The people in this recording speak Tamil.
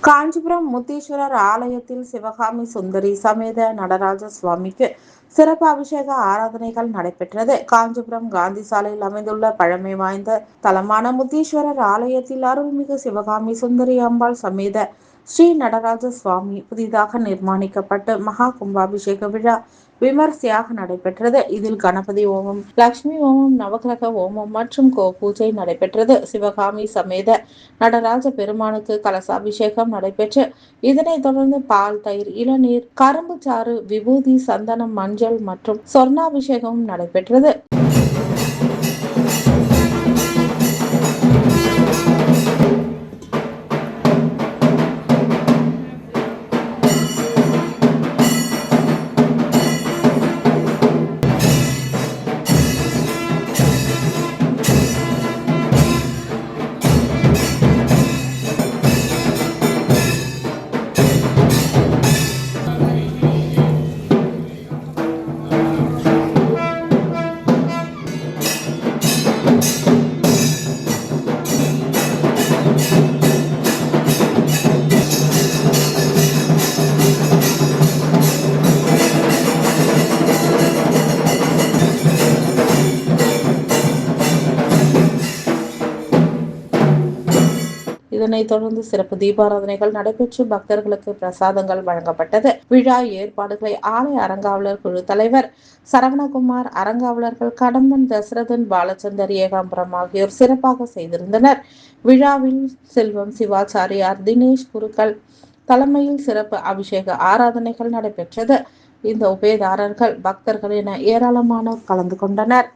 காஞ்சிபுரம் முத்தீஸ்வரர் ஆலயத்தில் சிவகாமி சுந்தரி சமேத நடராஜ சுவாமிக்கு சிறப்பு அபிஷேக ஆராதனைகள் நடைபெற்றது. காஞ்சிபுரம் காந்தி சாலையில் அமைந்துள்ள பழமை வாய்ந்த தலமான முத்தீஸ்வரர் ஆலயத்தில் அருள்மிகு சிவகாமி சுந்தரி அம்பாள் சமேத ஸ்ரீ நடராஜ சுவாமி புதிதாக நிர்மாணிக்கப்பட்டு மகா கும்பாபிஷேக விழா விமர்சையாக நடைபெற்றது. இதில் கணபதி ஹோமம், லட்சுமி ஹோமம், நவகிரக ஹோமம் மற்றும் கோ பூஜை நடைபெற்றது. சிவகாமி சமேத நடராஜ பெருமானுக்கு கலசாபிஷேகம் நடைபெற்று இதனைத் தொடர்ந்து பால், தயிர், இளநீர், கரும்பு சாறு, விபூதி, சந்தனம், மஞ்சள் மற்றும் சொர்ணாபிஷேகமும் நடைபெற்றது. இதனைத் தொடர்ந்து சிறப்பு தீபாராதனைகள் நடைபெற்று பக்தர்களுக்கு பிரசாதங்கள் வழங்கப்பட்டது. விழா ஏற்பாடுகளை ஆலய அறங்காவலர் குழு தலைவர் சரவணகுமார், அறங்காவலர்கள் கடம்பன், தசரதன், பாலச்சந்தர், ஏகாம்பரம் ஆகியோர் சிறப்பாக செய்திருந்தனர். விழாவில் செல்வம் சிவாச்சாரியார் தினேஷ் குருக்கள் தலைமையில் சிறப்பு அபிஷேக ஆராதனைகள் நடைபெற்றது. இந்த உபயதாரர்கள், பக்தர்கள் என ஏராளமானோர் கலந்து கொண்டனர்.